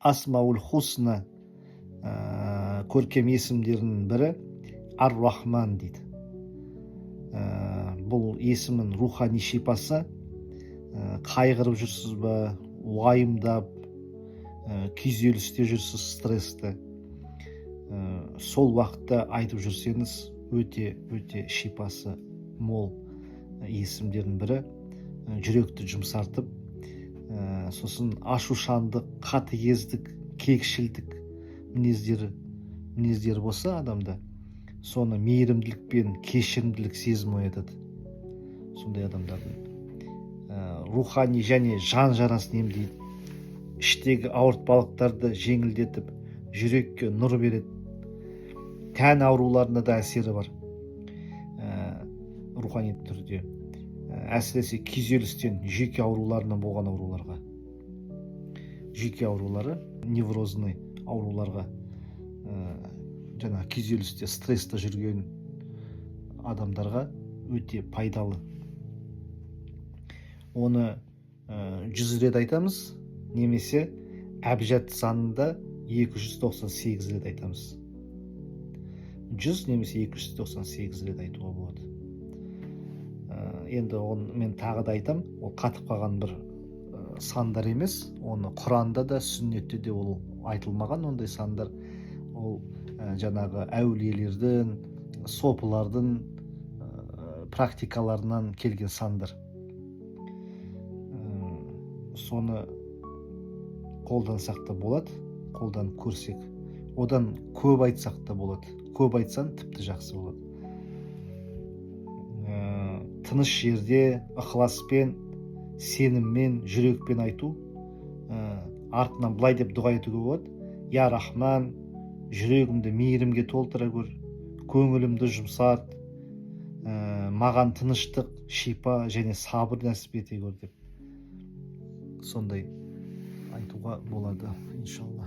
Асмаул Хусна көркем есімдерінің бірі Ар-Рахман дейді. Бұл есімнің рухани шипасы, қайғырып жүрсіз ба, уайымдап, күйзелісте жүрсіз, стрессті, сол уақытта айтып жүрсеңіз, өте шипасы мол есімдердің бірі, жүректі жұмсартып, сосын ашушандық, қатыгездік, кекшілдік мінездері болса адамда, соны мейірімділік пен кешірімділік сезім оятады. Сондай адамдардың рухани және жан жарасын емдейді, іштегі ауыртпалықтарды жеңілдетіп, жүрекке нұр береді. Тән ауруларына да әсері бар, рухани түрде. Әсіресе күйзелістен, жүйке ауруларынан болған ауруларға, жүйке аурулары, неврозный ауруларға, жаңа күйзелісте, стрессте жүрген адамдарға өте пайдалы. Оны 100 рет айтамыз, немесе әбжат санында 298 рет айтамыз. 100 немесе 298 рет айтуға болады. Енді оны мен тағы да айтам, ол қатып қалған бір сандар емес, оны Құранда да, сүннетте де ол айтылмаған ондай сандар. Ол жаңағы әулиелердің, сопылардың практикаларынан келген сандар. Соны қолдансақ та болады, қолданып көрсек. Одан көп айтсақ та болады. Көп айтсан тіпті жақсы болады. Тыныш жерде ықыласпен, сеніммен, жүрекпен айту, артынан былай деп дұға етуге болады: Я Рахман, жүрегімді мейірімге толтыра көр, көңілімді жұмсарт, маған тыныштық, шипа және сабыр нәсіп ете көр деп. Сондай айтуға болады, иншалла.